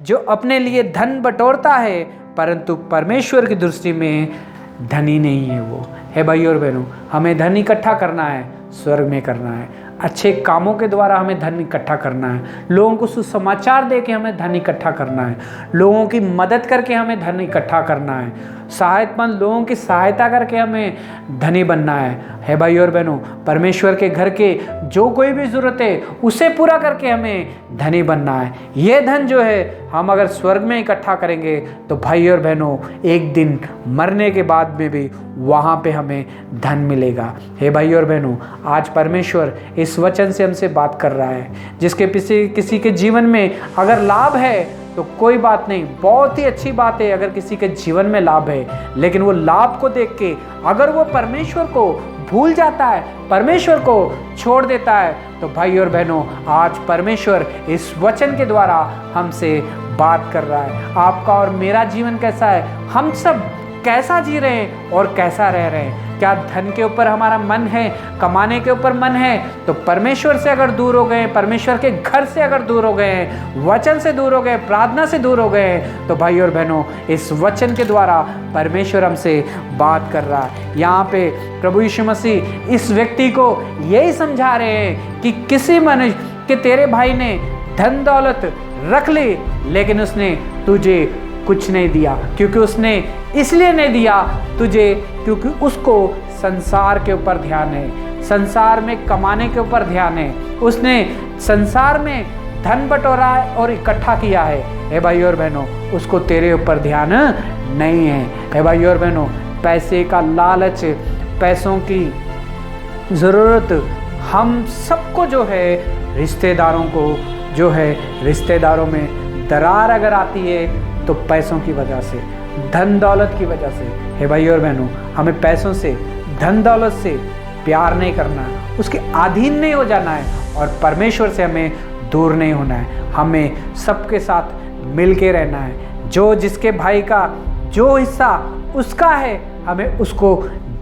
जो अपने लिए धन बटोरता है परंतु परमेश्वर की दृष्टि में धनी नहीं है वो। है भाई और बहनों, हमें धन इकट्ठा करना है, स्वर्ग में करना है। अच्छे कामों के द्वारा हमें धन इकट्ठा करना है, लोगों को सुसमाचार दे के हमें धन इकट्ठा करना है, लोगों की मदद करके हमें धन इकट्ठा करना है, सहायतमंद लोगों की सहायता करके हमें धनी बनना है भाई और बहनों। परमेश्वर के घर के जो कोई भी ज़रूरत है उसे पूरा करके हमें धनी बनना है। ये धन जो है हम अगर स्वर्ग में इकट्ठा करेंगे तो भाई और बहनों एक दिन मरने के बाद में भी वहाँ पे हमें धन मिलेगा। हे भाई और बहनों, आज परमेश्वर इस वचन से हमसे बात कर रहा है, जिसके किसी के जीवन में अगर लाभ है तो कोई बात नहीं, बहुत ही अच्छी बात है अगर किसी के जीवन में लाभ है, लेकिन वो लाभ को देख के अगर वो परमेश्वर को भूल जाता है, परमेश्वर को छोड़ देता है, तो भाई और बहनों आज परमेश्वर इस वचन के द्वारा हमसे बात कर रहा है। आपका और मेरा जीवन कैसा है, हम सब कैसा जी रहे हैं और कैसा रह रहे हैं। क्या धन के ऊपर हमारा मन है, कमाने के ऊपर मन है, तो परमेश्वर से अगर दूर हो गए, परमेश्वर के घर से अगर दूर हो गए, वचन से दूर हो गए, प्रार्थना से दूर हो गए, तो भाई और बहनों इस वचन के द्वारा परमेश्वर हमसे बात कर रहा है। यहाँ पे प्रभु यीशु मसीह इस व्यक्ति को यही समझा रहे हैं कि किसी मनुष्य के तेरे भाई ने धन दौलत रख ली लेकिन उसने तुझे कुछ नहीं दिया, क्योंकि उसने इसलिए नहीं दिया तुझे क्योंकि उसको संसार के ऊपर ध्यान है, संसार में कमाने के ऊपर ध्यान है, उसने संसार में धन बटोरा है और इकट्ठा किया है। हे भाई और बहनों, उसको तेरे ऊपर ध्यान नहीं है। हे भाई और बहनों, पैसे का लालच, पैसों की ज़रूरत हम सबको जो है, रिश्तेदारों को जो है, रिश्तेदारों में दरार अगर आती है तो पैसों की वजह से, धन दौलत की वजह से। हे भाई और बहनों, हमें पैसों से, धन दौलत से प्यार नहीं करना है, उसके अधीन नहीं हो जाना है और परमेश्वर से हमें दूर नहीं होना है। हमें सबके साथ मिल के रहना है। जो जिसके भाई का जो हिस्सा उसका है हमें उसको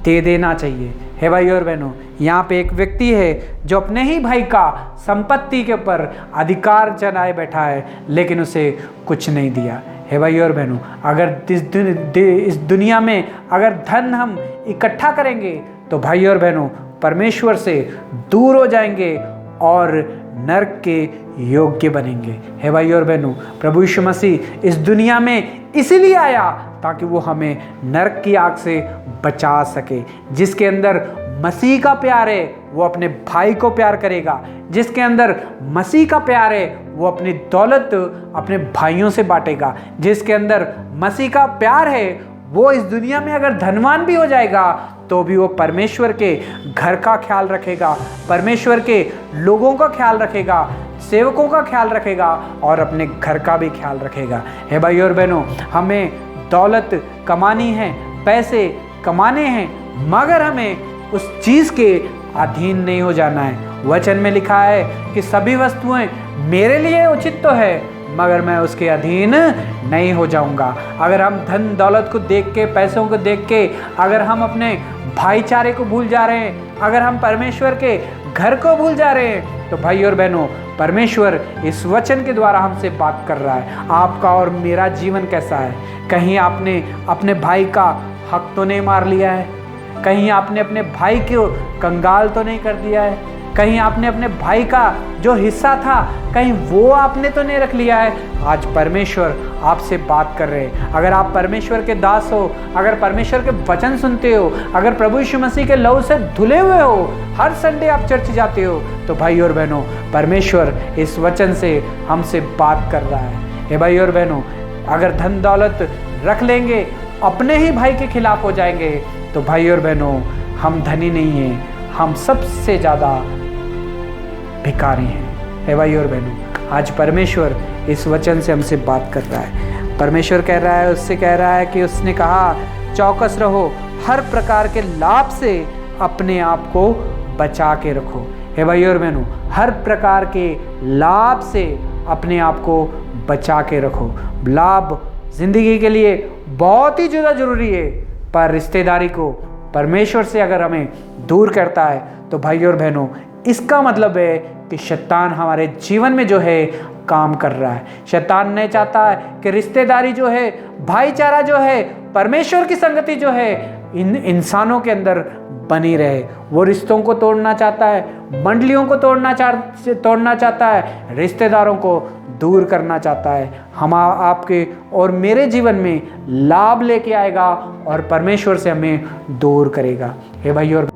दे देना चाहिए। हे भाई और बहनों, यहाँ पे एक व्यक्ति है जो अपने ही भाई का संपत्ति के ऊपर अधिकार जनाए बैठा है लेकिन उसे कुछ नहीं दिया। हे भाई और बहनों, अगर इस दुनिया में अगर धन हम इकट्ठा करेंगे तो भाई और बहनों परमेश्वर से दूर हो जाएंगे और नरक के योग्य बनेंगे। हे भाई और बहनों, प्रभु यीशु मसीह इस दुनिया में इसीलिए आया ताकि वो हमें नरक की आग से बचा सके। जिसके अंदर मसीह का प्यार है वो अपने भाई को प्यार करेगा, जिसके अंदर मसीह का प्यार है वो अपनी दौलत अपने भाइयों से बांटेगा, जिसके अंदर मसीह का प्यार है वो इस दुनिया में अगर धनवान भी हो जाएगा तो भी वो परमेश्वर के घर का ख्याल रखेगा, परमेश्वर के लोगों का ख्याल रखेगा, सेवकों का ख्याल रखेगा और अपने घर का भी ख्याल रखेगा। हे भाई और बहनों, हमें दौलत कमानी है, पैसे कमाने हैं, मगर हमें उस चीज़ के अधीन नहीं हो जाना है। वचन में लिखा है कि सभी वस्तुएं मेरे लिए उचित तो है मगर मैं उसके अधीन नहीं हो जाऊंगा। अगर हम धन दौलत को देख के, पैसों को देख के अगर हम अपने भाईचारे को भूल जा रहे हैं, अगर हम परमेश्वर के घर को भूल जा रहे हैं, तो भाई और बहनों परमेश्वर इस वचन के द्वारा हमसे बात कर रहा है। आपका और मेरा जीवन कैसा है? कहीं आपने अपने भाई का हक तो नहीं मार लिया है? कहीं आपने अपने भाई को कंगाल तो नहीं कर दिया है? कहीं आपने अपने भाई का जो हिस्सा था कहीं वो आपने तो नहीं रख लिया है? आज परमेश्वर आपसे बात कर रहे हैं। अगर आप परमेश्वर के दास हो, अगर परमेश्वर के वचन सुनते हो, अगर प्रभु यीशु मसीह के लहू से धुले हुए हो, हर संडे आप चर्च जाते हो, तो भाई और बहनों परमेश्वर इस वचन से हमसे बात कर रहा है। हे भाई और बहनों, अगर धन दौलत रख लेंगे, अपने ही भाई के खिलाफ हो जाएंगे, तो भाई और बहनों हम धनी नहीं हैं, हम सबसे ज़्यादा भिखारी हैं। हे भाई और बहनों, आज परमेश्वर इस वचन से हमसे बात कर रहा है। परमेश्वर कह रहा है, उससे कह रहा है कि उसने कहा चौकस रहो, हर प्रकार के लाभ से अपने आप को बचा के रखो। हे भाई और बहनों, हर प्रकार के लाभ से अपने आप को बचा के रखो। लाभ जिंदगी के लिए बहुत ही ज़्यादा ज़रूरी है, पर रिश्तेदारी को परमेश्वर से अगर हमें दूर करता है तो भाई और बहनों इसका मतलब है कि शैतान हमारे जीवन में जो है काम कर रहा है। शैतान ने चाहता है कि रिश्तेदारी जो है, भाईचारा जो है, परमेश्वर की संगति जो है इन इंसानों के अंदर बनी रहे। वो रिश्तों को तोड़ना चाहता है, मंडलियों को तोड़ना चाहता है, रिश्तेदारों को दूर करना चाहता है। हम आपके और मेरे जीवन में लाभ लेके आएगा और परमेश्वर से हमें दूर करेगा। हे भाई और